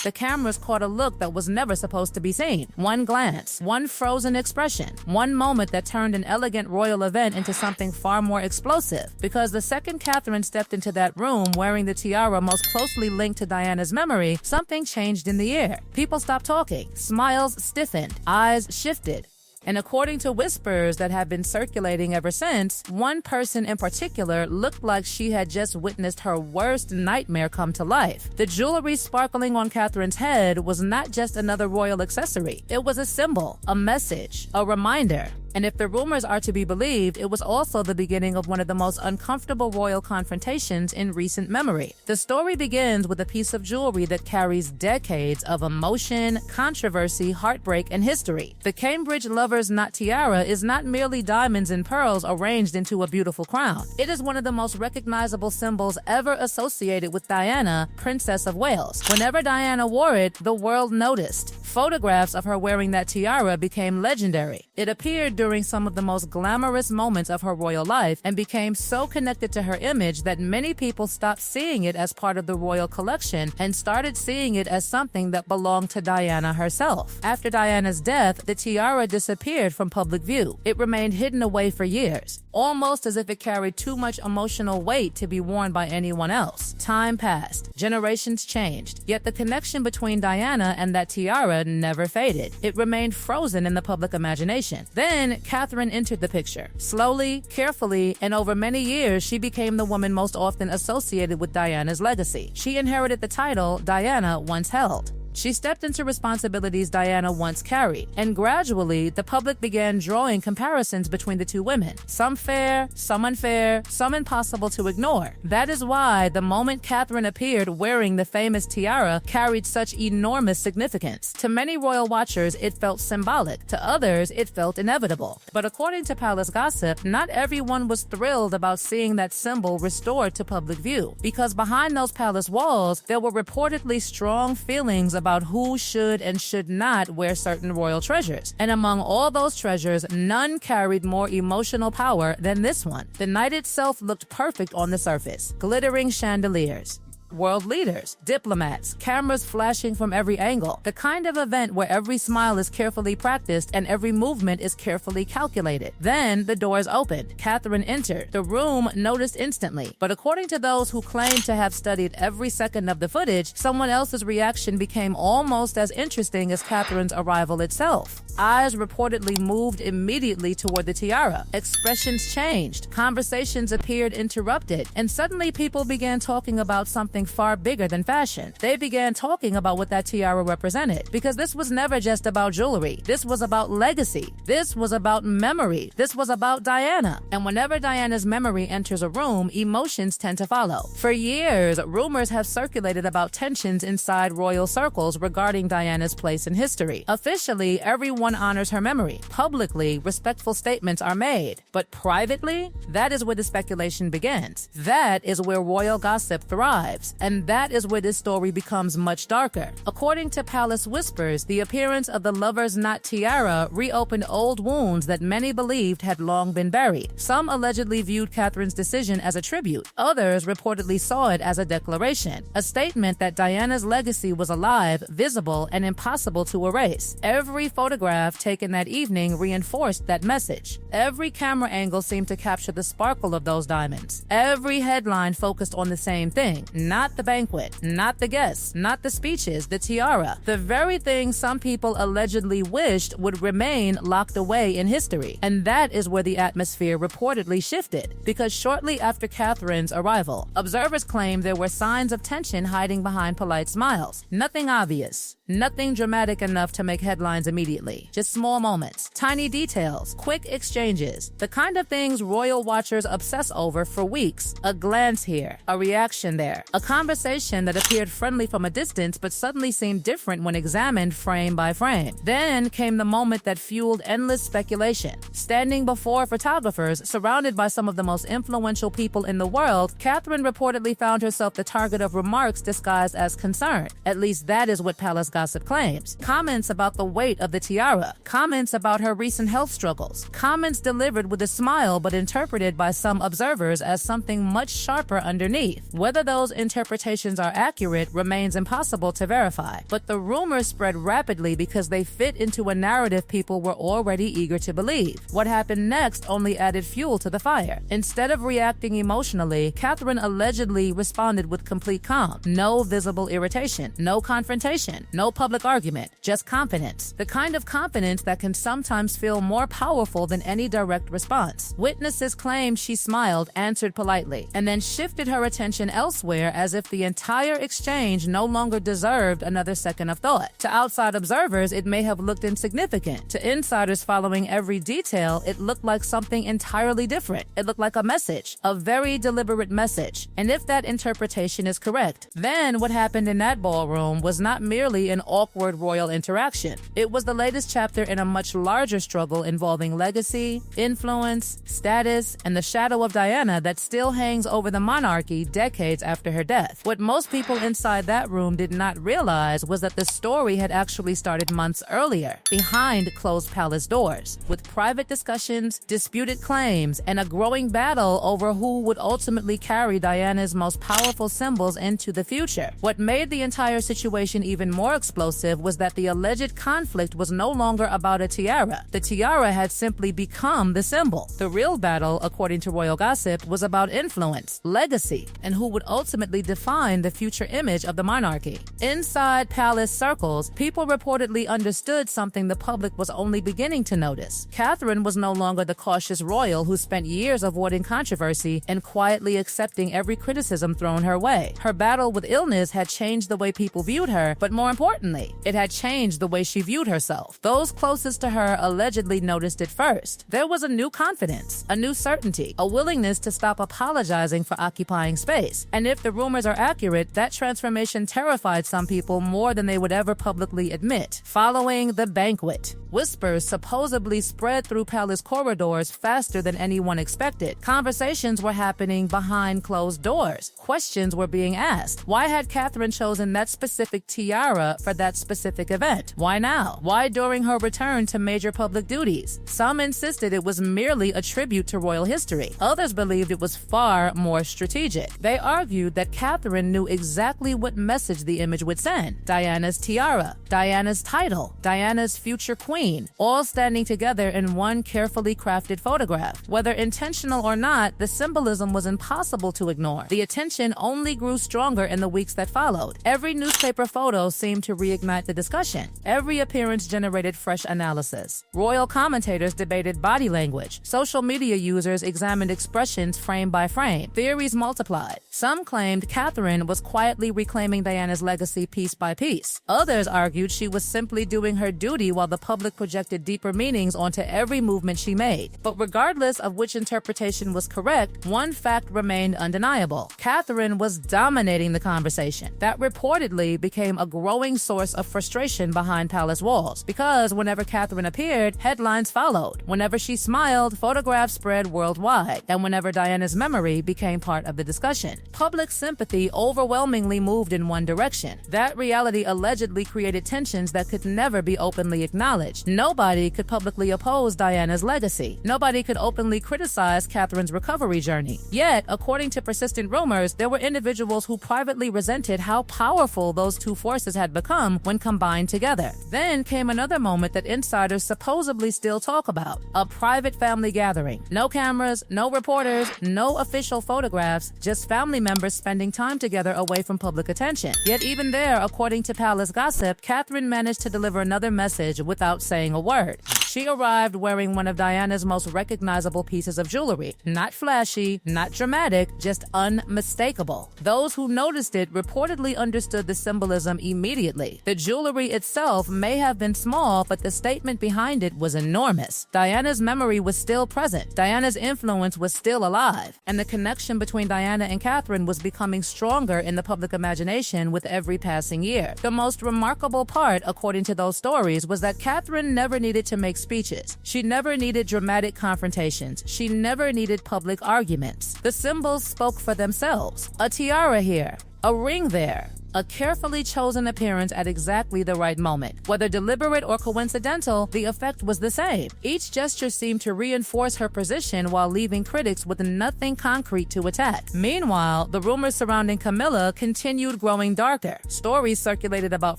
the cameras caught a look that was never supposed to be seen. One glance, one frozen expression, one moment that turned an elegant royal event into something far more explosive. Because the second Catherine stepped into that room wearing the tiara most closely linked to Diana's memory, something changed in the air. People stopped talking, smiles stiffened, eyes shifted. And according to whispers that have been circulating ever since, one person in particular looked like she had just witnessed her worst nightmare come to life. The jewelry sparkling on Catherine's head was not just another royal accessory. It was a symbol, a message, a reminder. And if the rumors are to be believed, it was also the beginning of one of the most uncomfortable royal confrontations in recent memory. The story begins with a piece of jewelry that carries decades of emotion, controversy, heartbreak, and history. The Cambridge Lover's Knot tiara is not merely diamonds and pearls arranged into a beautiful crown. It is one of the most recognizable symbols ever associated with Diana, Princess of Wales. Whenever Diana wore it, the world noticed. Photographs of her wearing that tiara became legendary. It appeared during some of the most glamorous moments of her royal life and became so connected to her image that many people stopped seeing it as part of the royal collection and started seeing it as something that belonged to Diana herself. After Diana's death, the tiara disappeared from public view. It remained hidden away for years, almost as if it carried too much emotional weight to be worn by anyone else. Time passed, generations changed, yet the connection between Diana and that tiara never faded. It remained frozen in the public imagination. Then Catherine entered the picture. Slowly, carefully, and over many years, she became the woman most often associated with Diana's legacy. She inherited the title Diana once held. She stepped into responsibilities Diana once carried, and gradually, the public began drawing comparisons between the two women. Some fair, some unfair, some impossible to ignore. That is why the moment Catherine appeared wearing the famous tiara carried such enormous significance. To many royal watchers, it felt symbolic. To others, it felt inevitable. But according to palace gossip, not everyone was thrilled about seeing that symbol restored to public view, because behind those palace walls, there were reportedly strong feelings about who should and should not wear certain royal treasures. And among all those treasures, none carried more emotional power than this one. The night itself looked perfect on the surface. Glittering chandeliers, world leaders, diplomats, cameras flashing from every angle. The kind of event where every smile is carefully practiced and every movement is carefully calculated. Then the doors opened. Catherine entered. The room noticed instantly. But according to those who claim to have studied every second of the footage, someone else's reaction became almost as interesting as Catherine's arrival itself. Eyes reportedly moved immediately toward the tiara. Expressions changed. Conversations appeared interrupted. And suddenly people began talking about something far bigger than fashion. They began talking about what that tiara represented. Because this was never just about jewelry. This was about legacy. This was about memory. This was about Diana. And whenever Diana's memory enters a room, emotions tend to follow. For years, rumors have circulated about tensions inside royal circles regarding Diana's place in history. Officially, everyone honors her memory. Publicly, respectful statements are made. But privately, that is where the speculation begins. That is where royal gossip thrives. And that is where this story becomes much darker. According to palace whispers, the appearance of the Lover's Knot tiara reopened old wounds that many believed had long been buried. Some allegedly viewed Catherine's decision as a tribute. Others reportedly saw it as a declaration, a statement that Diana's legacy was alive, visible, and impossible to erase. Every photograph taken that evening reinforced that message. Every camera angle seemed to capture the sparkle of those diamonds. Every headline focused on the same thing. Not the banquet, not the guests, not the speeches, the tiara. The very thing some people allegedly wished would remain locked away in history. And that is where the atmosphere reportedly shifted. Because shortly after Catherine's arrival, observers claimed there were signs of tension hiding behind polite smiles. Nothing obvious. Nothing dramatic enough to make headlines immediately. Just small moments, tiny details, quick exchanges. The kind of things royal watchers obsess over for weeks. A glance here, a reaction there. A conversation that appeared friendly from a distance but suddenly seemed different when examined frame by frame. Then came the moment that fueled endless speculation. Standing before photographers, surrounded by some of the most influential people in the world, Catherine reportedly found herself the target of remarks disguised as concern. At least that is what palace gossip claims. Comments about the weight of the tiara. Comments about her recent health struggles. Comments delivered with a smile but interpreted by some observers as something much sharper underneath. Whether those interpretations are accurate remains impossible to verify, but the rumors spread rapidly because they fit into a narrative people were already eager to believe. What happened next only added fuel to the fire. Instead of reacting emotionally, Catherine allegedly responded with complete calm. No visible irritation, no confrontation, no public argument, just confidence. The kind of confidence that can sometimes feel more powerful than any direct response. Witnesses claimed she smiled, answered politely, and then shifted her attention elsewhere as if the entire exchange no longer deserved another second of thought. To outside observers, it may have looked insignificant. To insiders following every detail, it looked like something entirely different. It looked like a message, a very deliberate message. And if that interpretation is correct, then what happened in that ballroom was not merely an awkward royal interaction. It was the latest chapter in a much larger struggle involving legacy, influence, status, and the shadow of Diana that still hangs over the monarchy decades after her death. What most people inside that room did not realize was that the story had actually started months earlier, behind closed palace doors, with private discussions, disputed claims, and a growing battle over who would ultimately carry Diana's most powerful symbols into the future. What made the entire situation even more explosive was that the alleged conflict was no longer about a tiara. The tiara had simply become the symbol. The real battle, according to royal gossip, was about influence, legacy, and who would ultimately define the future image of the monarchy. Inside palace circles, people reportedly understood something the public was only beginning to notice. Catherine was no longer the cautious royal who spent years avoiding controversy and quietly accepting every criticism thrown her way. Her battle with illness had changed the way people viewed her, but more importantly, it had changed the way she viewed herself. Those closest to her allegedly noticed it first. There was a new confidence, a new certainty, a willingness to stop apologizing for occupying space. And if the rumors are accurate, that transformation terrified some people more than they would ever publicly admit. Following the banquet, whispers supposedly spread through palace corridors faster than anyone expected. Conversations were happening behind closed doors. Questions were being asked. Why had Catherine chosen that specific tiara for that specific event? Why now? Why during her return to major public duties? Some insisted it was merely a tribute to royal history. Others believed it was far more strategic. They argued that Catherine knew exactly what message the image would send. Diana's tiara, Diana's title, Diana's future queen, all standing together in one carefully crafted photograph. Whether intentional or not, the symbolism was impossible to ignore. The attention only grew stronger in the weeks that followed. Every newspaper photo seemed to reignite the discussion. Every appearance generated fresh analysis. Royal commentators debated body language. Social media users examined expressions frame by frame. Theories multiplied. Some claimed Catherine was quietly reclaiming Diana's legacy piece by piece. Others argued she was simply doing her duty while the public projected deeper meanings onto every movement she made. But regardless of which interpretation was correct, one fact remained undeniable. Catherine was dominating the conversation. That reportedly became a growing source of frustration behind palace walls, because whenever Catherine appeared, headlines followed. Whenever she smiled, photographs spread worldwide. And whenever Diana's memory became part of the discussion, public sympathy overwhelmingly moved in one direction. That reality allegedly created tensions that could never be openly acknowledged. Nobody could publicly oppose Diana's legacy. Nobody could openly criticize Catherine's recovery journey. Yet, according to persistent rumors, there were individuals who privately resented how powerful those two forces had become when combined together. Then came another moment that insiders supposedly still talk about: a private family gathering. No cameras, no reporters, no official photographs, just family members spending time together away from public attention. Yet even there, according to palace gossip, Catherine managed to deliver another message without saying a word. She arrived wearing one of Diana's most recognizable pieces of jewelry. Not flashy, not dramatic, just unmistakable. Those who noticed it reportedly understood the symbolism immediately. The jewelry itself may have been small, but the statement behind it was enormous. Diana's memory was still present. Diana's influence was still alive. And the connection between Diana and Catherine was becoming stronger in the public imagination with every passing year. The most remarkable part, according to those stories, was that Catherine never needed to make speeches. She never needed dramatic confrontations. She never needed public arguments. The symbols spoke for themselves. A tiara here, a ring there, a carefully chosen appearance at exactly the right moment. Whether deliberate or coincidental, the effect was the same. Each gesture seemed to reinforce her position while leaving critics with nothing concrete to attack. Meanwhile, the rumors surrounding Camilla continued growing darker. Stories circulated about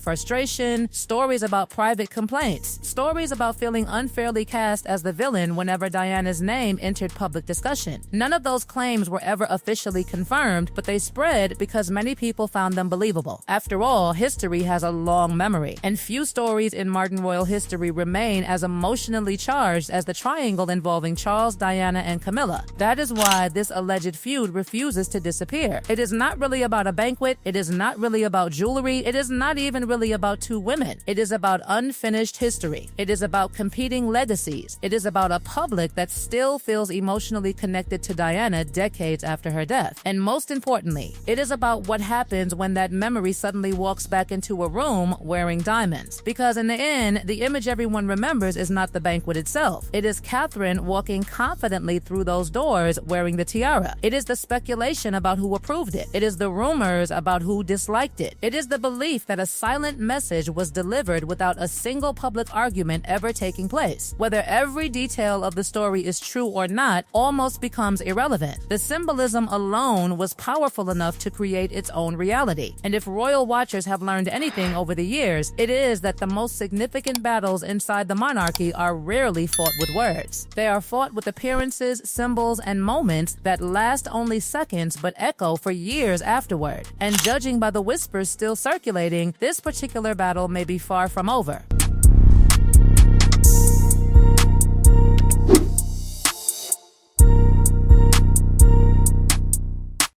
frustration, stories about private complaints, stories about feeling unfairly cast as the villain whenever Diana's name entered public discussion. None of those claims were ever officially confirmed, but they spread because many people found them believable. After all, history has a long memory, and few stories in modern royal history remain as emotionally charged as the triangle involving Charles, Diana, and Camilla. That is why this alleged feud refuses to disappear. It is not really about a banquet, it is not really about jewelry, it is not even really about two women. It is about unfinished history. It is about competing legacies. It is about a public that still feels emotionally connected to Diana decades after her death. And most importantly, it is about what happens when that memory suddenly walks back into a room wearing diamonds. Because in the end, the image everyone remembers is not the banquet itself. It is Catherine walking confidently through those doors wearing the tiara. It is the speculation about who approved it. It is the rumors about who disliked it. It is the belief that a silent message was delivered without a single public argument ever taking place. Whether every detail of the story is true or not almost becomes irrelevant. The symbolism alone was powerful enough to create its own reality. And if royal watchers have learned anything over the years, it is that the most significant battles inside the monarchy are rarely fought with words. They are fought with appearances, symbols, and moments that last only seconds but echo for years afterward. And judging by the whispers still circulating, this particular battle may be far from over.